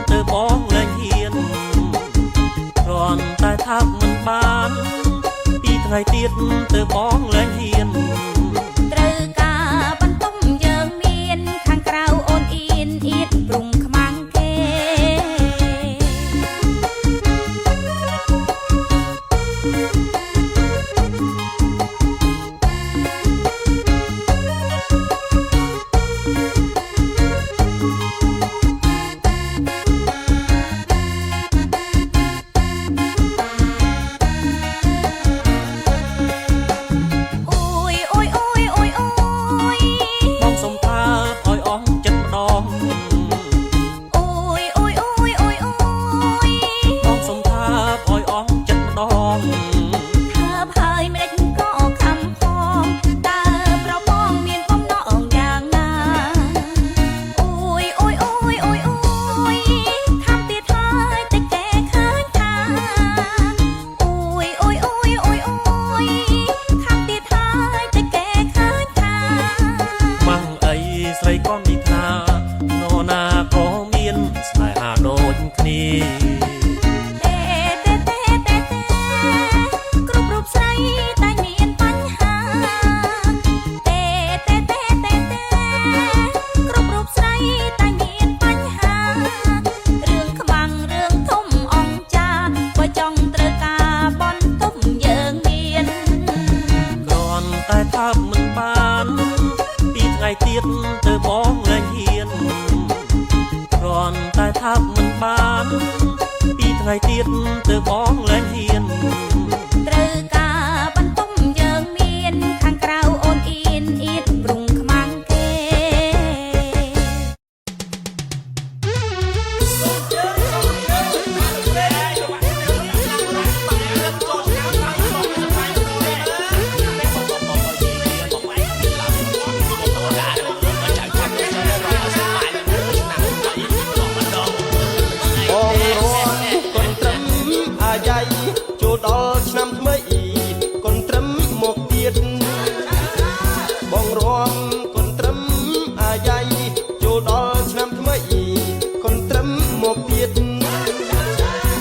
từ bóng lên hiền còn tai tháp mình bán đi ngày tiết từ bóng lên hiền từ cả bắn tung dơ miên khang krau ôn yên ít rung khmang kê từ bóng lên hiền còn tai tháp mình bán đi ngày tiết từ bóng lên hiền từ cả bắn tung dơ miên khang krau ôn yên ít rung khmang kêដល់ឆ្នាំថ្មីកូនត្រឹមមកទៀតបងរំកូនត្រឹមអាយ៉ៃចូលដល់ឆ្នាំថ្មីកូនត្រឹមមកទៀត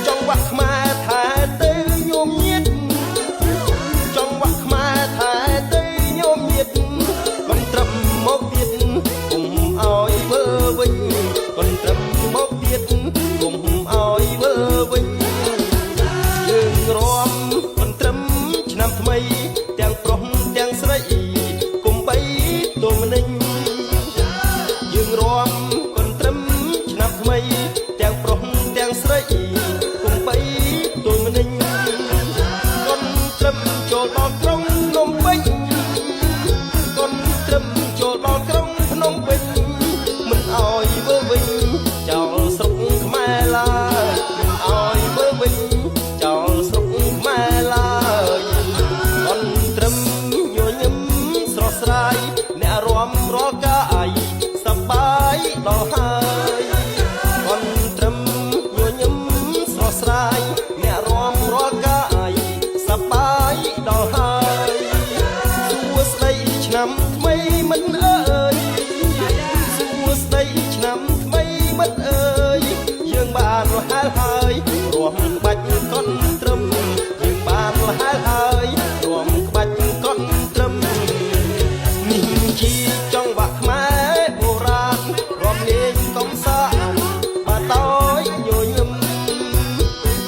ចង់វាក់ខ្មែរថាទៅញោមញាតចង់វាក់ខ្មែរថាទៅញោមញាតកូនត្រឹមមកទៀតគុំឲ្យវើវិញកូនត្រឹមមកទៀតគុំឲ្យវើវិញរំកូនត្រឹមឆ្នាំថ្មីទាំងប្រុសទាំងស្រីគុំបីទូមនិញយើងរំកូនត្រឹមឆ្នាំថ្មីទាំងប្រុសទាំងស្រីគុំបីទូមនិញកូនត្រឹមចូលដល់ក្រុងភ្នំពេញកូនត្រឹមចូលដល់ក្រុងភ្នំពេញមិនអោយវើវិញចោលស្រុកខ្មែរឡើយមិនអោយវើវិញចោលស្រុកខ្មែរឡើយអនត្រឹមញញឹមស្រស់ស្រាយអ្នករំរាល់កាយសប្បាយដល់ហើយអនត្រឹមញញឹមស្រស់ស្រាយអ្នករំរាល់កាយសប្បាយដល់ហើយសួស្ដីឆ្នាំថ្មីមិនអើយសួស្ដីឆ្នាំថ្មីមិនអើយយើងបានរហែលហើយរួមបាច់កូនត្រឹមយើងបានរហែលហើយរួមក្បាច់កូនត្រឹមនេះជាចង់វាក់ខ្មែរបុរាណរួមលេងកំសាន្តបាតយញញឹម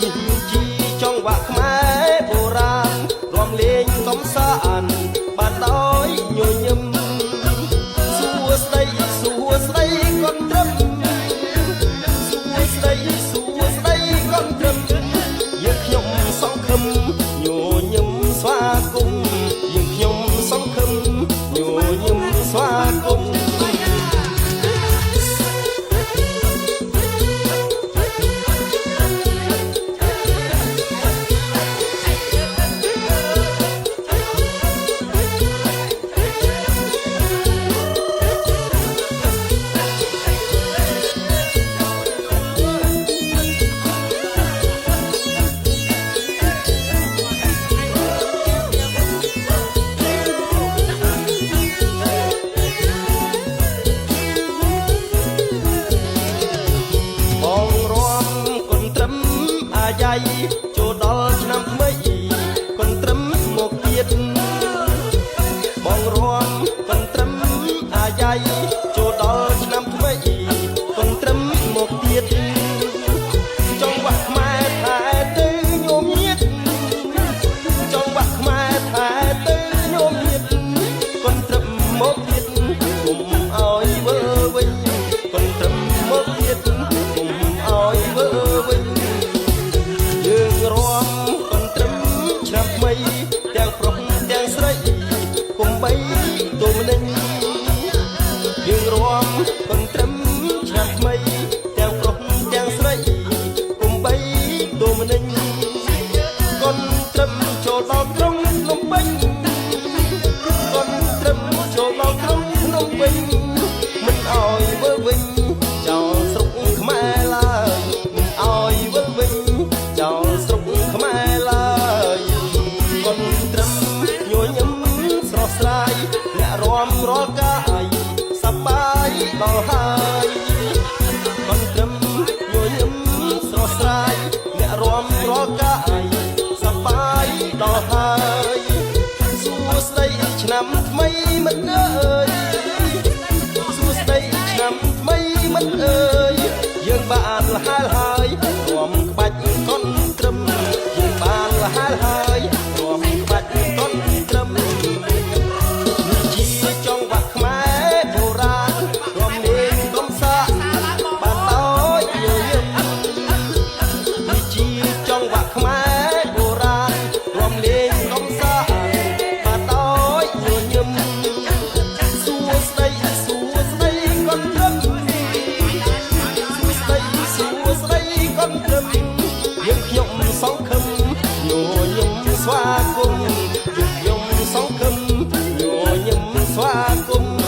នេះជាចង់វាក់ខ្មែរបុរាណរួមលេងកំសាន្តបាតយញញឹមសួស្ដីសួស្ដីកូនត្រឹមសួស្ដីសួស្ដីកូនត្រឹមយើងខ្ញុំ កុំបីទូមនិញយើងរួមកុនត្រឹមឆ្នាំថ្មីទាំងប្រុសទាំងស្រីកុំបីទូមនិញកុនត្រឹមចូលដល់ក្រុងភ្នំពេញកុនត្រឹមចូលដល់ក្រុងភ្នំពេញមិនអោយវើវិញចោលស្រុកខ្មែរឡើយមិនអោយវើវិញចោលស្រុកខ្មែរឡើយកុនត្រឹមញញឹមស្រស់ស្រាយអ្នករាំរាល់កាយសប្បាយដល់ហើយកុនត្រឹមញញឹមស្រស់ស្រាយអ្នករាំរាល់កាយសប្បាយដល់ហើយសួស្ដីឆ្នាំថ្មីមិត្តអើយសួស្ដីឆ្នាំថ្មីមិត្តអើយយើងបានលះហើយរួមក្បាច់កុនត្រឹមយើងបានលះហើយរួមក្បាច់កុនត្រឹមជាចង្វាក់ខ្មែរបុរាណរួមលេងកំសាន្តបានដោយញញឹមជាចង្វាក់ខ្មែរបុរាណរួមលេងកំសាន្តបានដោយញញឹមសួស្ដីកុនត្រឹមសួស្ដីកុនត្រឹមយើងខ្ញុំសង្ឃឹមញញឹមស្វាគមន៍យើងខ្ញុំសង្ឃឹមញញឹមស្វាគមន៍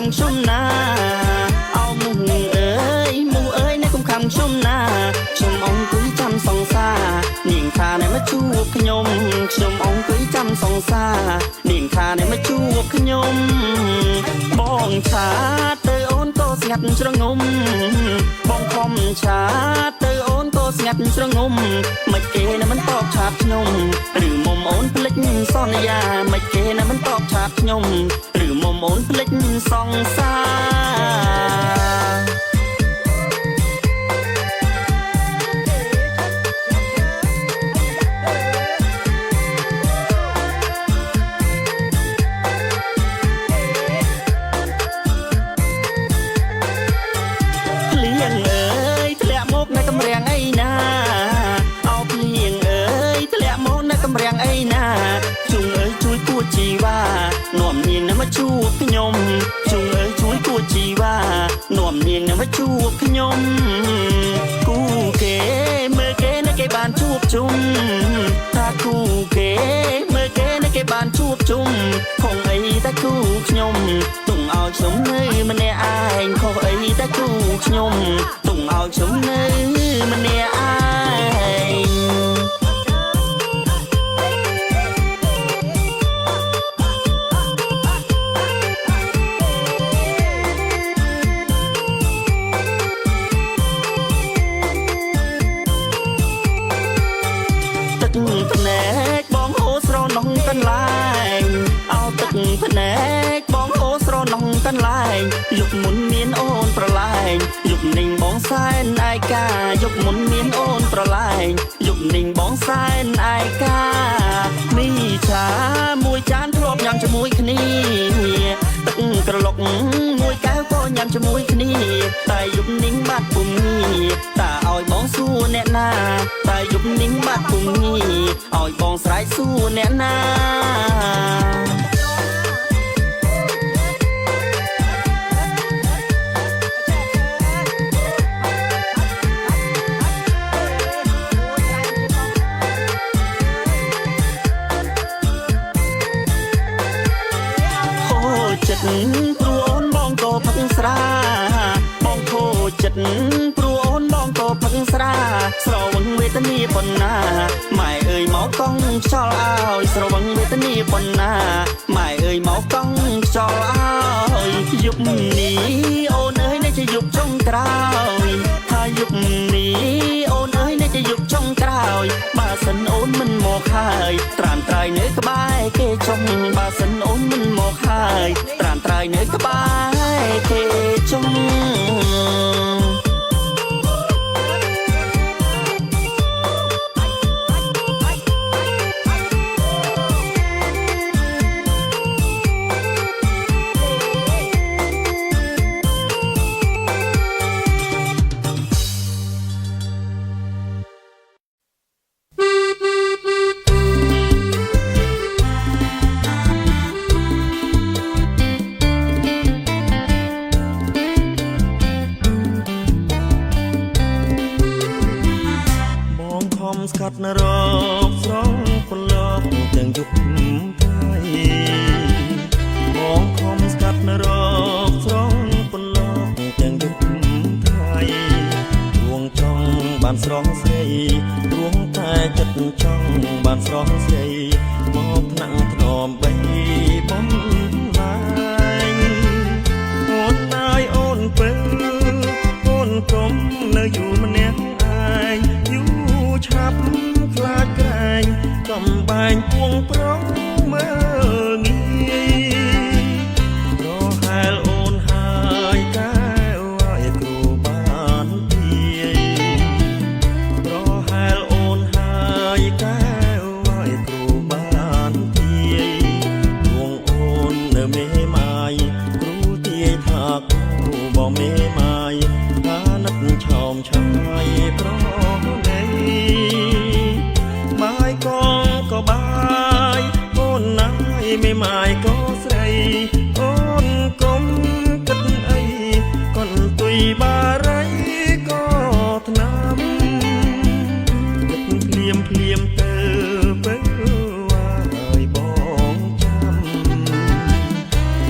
ំខ្ញុំណាអោមុងអើយមុងអើយអ្នកកុំខំខ្ញុំណាខ្ញុំអង្គុយចាំសង្សារនាងថាអ្នកមកជួបខ្ញុំអង្គុយចាំសង្សារនាងថាអ្នកមកជួបខ្ញុំបងឆាទៅអូនក៏ស្ងាត់ច្រងំបងខំឆាទៅអូនក៏ស្ងាត់ច្រងំមិនគេណាមិនតបឆាតខ្ញុំឬមុំអូនភ្លេចសន្យាមិនគេណាមិនតបឆាតខ្ញុំឬមុំអូនភ្លេចសង្សារកម្រាំងអីណាអោភ្លៀងអើយធ្លាក់មកនៅកម្រាំងអីណាជុងអើយជួយគួចជីវ៉ានាំនាងនៅមកជួបខ្ញុំជុងអើយជួយគួចជីវ៉ានាំនាងនៅមកជួបខ្ញុំគូគេមើលគេនៅគេបានជួបជុំថាគូគេមើលគេនៅគេបានជួបជុំខំអីតែគូខ្ញុំទុំឲ្យខ្ញុំនៅម្នាក់ឯងខុសអីតែគូខ្ញុំទុំឲ្យខ្ញុំនៅម្នាក់ឯងទឹកភ្នែកបងហូរស្រនំកន្លែងអោទឹកភ្នែកបងហូរស្រនំកន្លែងយុគមុនមានអូនប្រឡែងយុគninhបងសែនឯកាយុគមុនមានអូនប្រឡែងយុគninhបងសែនឯកាមីឆាមួយចានធ្លាប់ញ៉ាំជាមួយគ្នាទឹកក្រឡុកមួយកែវក៏ញ៉ាំជាមួយគ្នាតែយុគninhបាត់ពុំងារតាឲ្យបងសួរអ្នកណាតែយុគninhបាត់ពុំងារឲ្យបងស្រែកសួរអ្នកណាព្រោះអូនបងក៏ផឹកស្រាបងខូចចិត្តព្រោះអូនបងក៏ផឹកស្រាស្រវឹងវេទនាប៉ុណ្ណាម៉ែអើយមកកង់ខ្យល់ឲ្យស្រវឹងវេទនាប៉ុណ្ណាម៉ែអើយមកកង់ខ្យល់ឲ្យយប់នេះអូនអើយនៅជាយប់ចុងក្រោយថាយប់នេះអូនអើយនៅជាយប់ចុងក្រោយបើសិនអូនមិនមកហើយត្រាំត្រៃនៅក្បែរគេចុងបើសិនអូនមិនមកហើយត្រាំត្រៃនៅក្បែរគេចុងស្កាត់រកស្រងពលលោកទាំងយុគថ្ងៃបងខំស្កាត់រកស្រងពលលោកទាំងយុគថ្ងៃរួងចង់បានស្រងស្រីរួងតែចិត្តចង់បានស្រងស្រីមកថ្នាក់ធ្នមបីបំឡាញអូនអើយអូនពើអូនកុំនៅយូរម្នាក់ឯងឆាប់ខ្លាចក្រែងកំបែងពួងប្រងមើលងាយប្រហែលអូនហើយកែវឲ្យគ្រូបានទាយប្រហែលអូនហើយកែវឲ្យគ្រូបានទាយរួងអូននៅមេម៉ាយគ្រូទាយថាគូបងមេម៉ាយថានឹកឆោមឆាយប្រមាយកងក៏បាយអូនណាយមេម៉ាយក៏ស្រីអូនកុំគិតអីកូនទុយបារីក៏ថ្នាំគិតភ្លាមភ្លាមទៅពេលឲ្យបងចាំ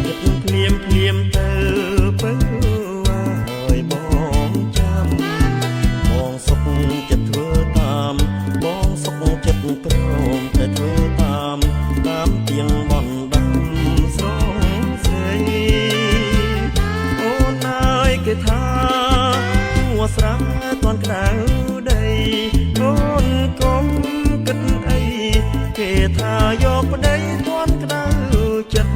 គិតភ្លាមភ្លាមទៅ ទាន់ក្តៅដីអូនកុំគិតអីគេថាយកប្តីទាន់ក្តៅចិត្ត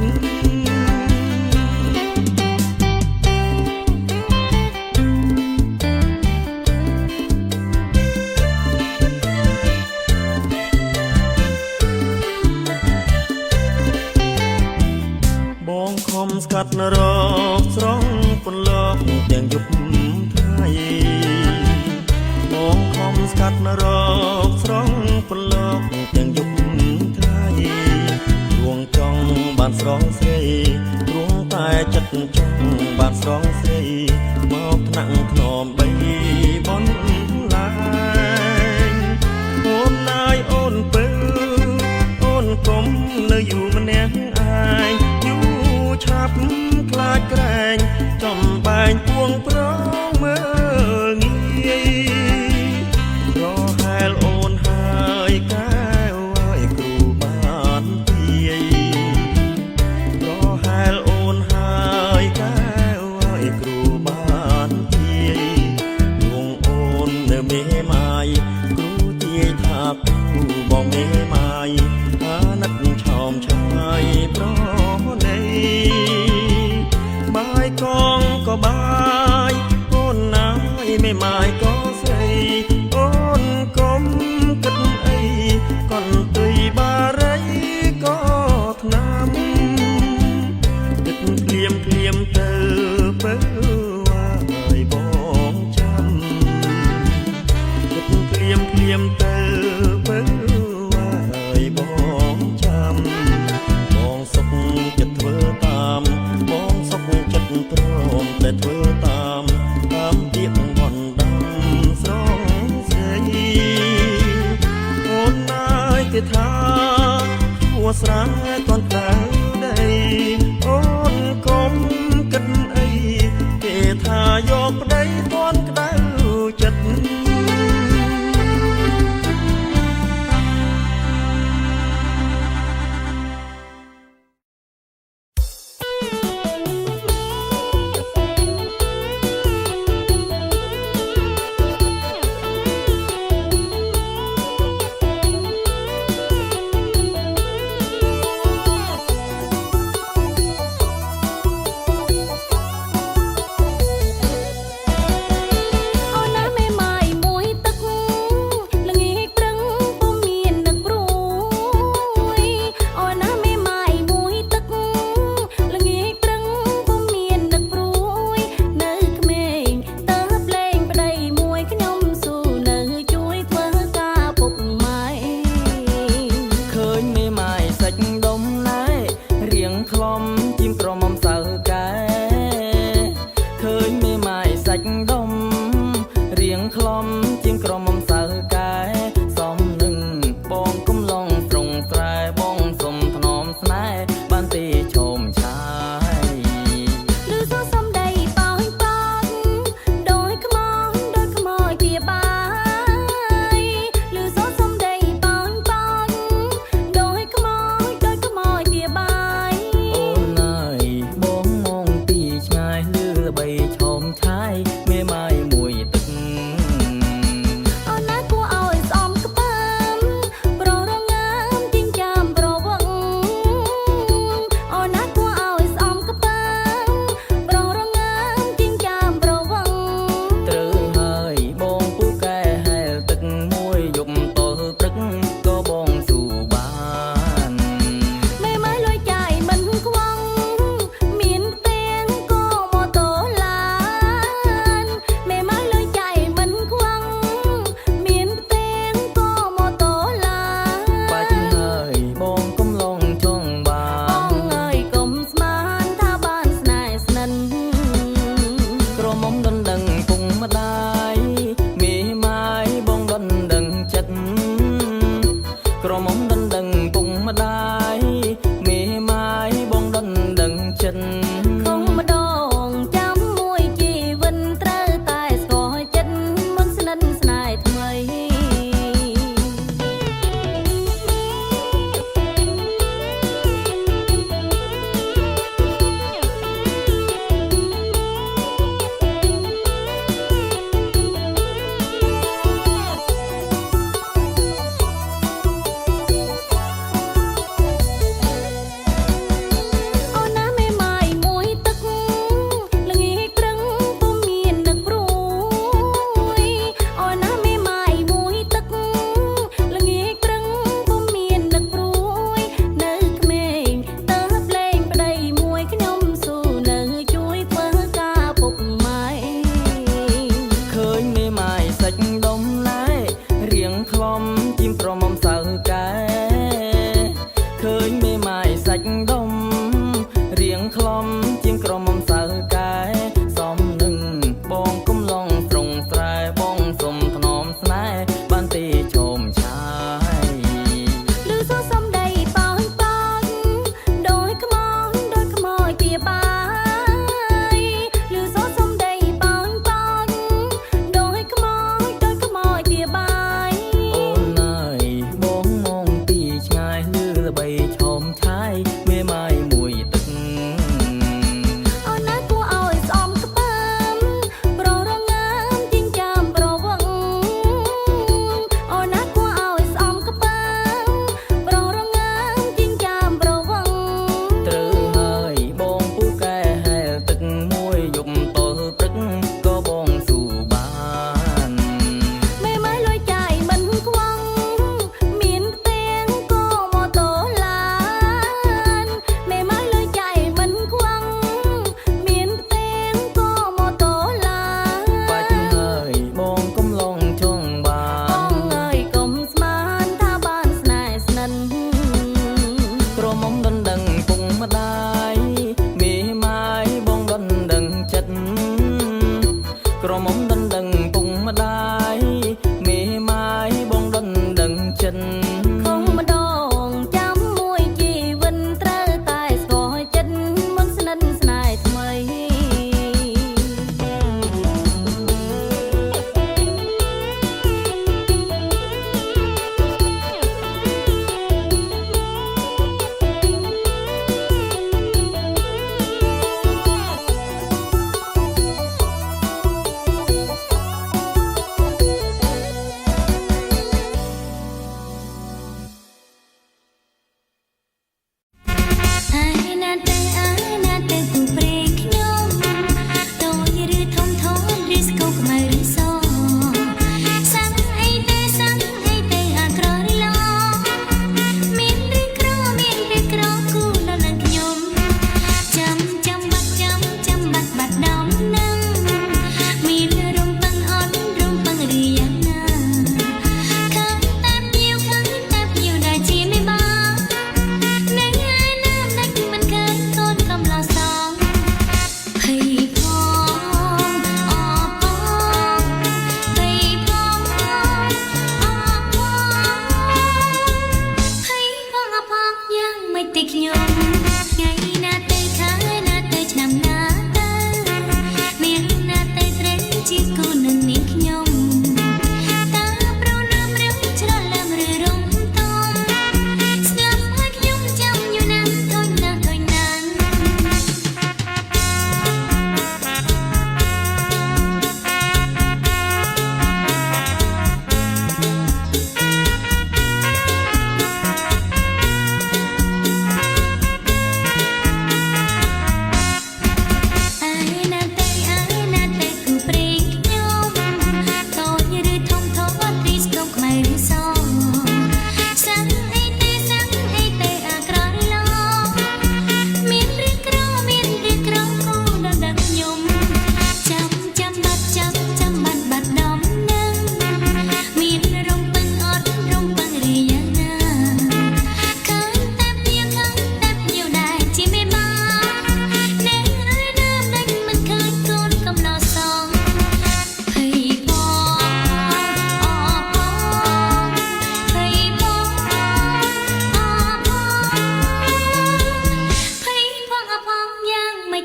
បងខំស្កាត់រកស្រង់ពន្លកទាំងយប់ថ្ងៃបងខំស្កាត់រកស្រង់ពន្លកទាំងយប់ថ្ងៃរួងចង់បានស្រងស្រីរួងតែចិត្តចង់បានស្រងស្រីមកថ្នាក់ធ្នមបីបនឡាយអូនណាយអូនពើអូនកុំនៅយូរម្នាក់អាយឆាប់ខ្លាចក្រែងចំបែងពួងប្រងមើលងាយរហែលអូនហើយកែវឲ្យគ្រូបានទាយរហែលអូនហើយកែវឲ្យគ្រូបានទាយលួងអូននៅមេម៉ាយគ្រូទាយថាគ្រូបងមេម៉ាយអាណិតឆោមឆាយប្របាយកងក៏បាយអូនណាយไม่ម៉ាយក៏ស្រីអូនកុំគិតអីកន្ទុយបារីក៏ថ្នាំគិតភ្លាមភ្លាមទៅបើឲ្យបងចាំគិតភ្លាមភ្លាមទៅបើឲ្យបងចាំបងសុខចិត្តធ្វើតាមបងសុខចិត្តព្រមតែធ្វើតាមទៀបវណ្ណដាំស្រងស្រីអូនណាយគេថាជួស្រែទាន់ក្តៅដីអូនកុំគិតអីគេថាយកប្តីទាន់ក្តៅចិត្ត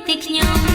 ទីខ្ញុំ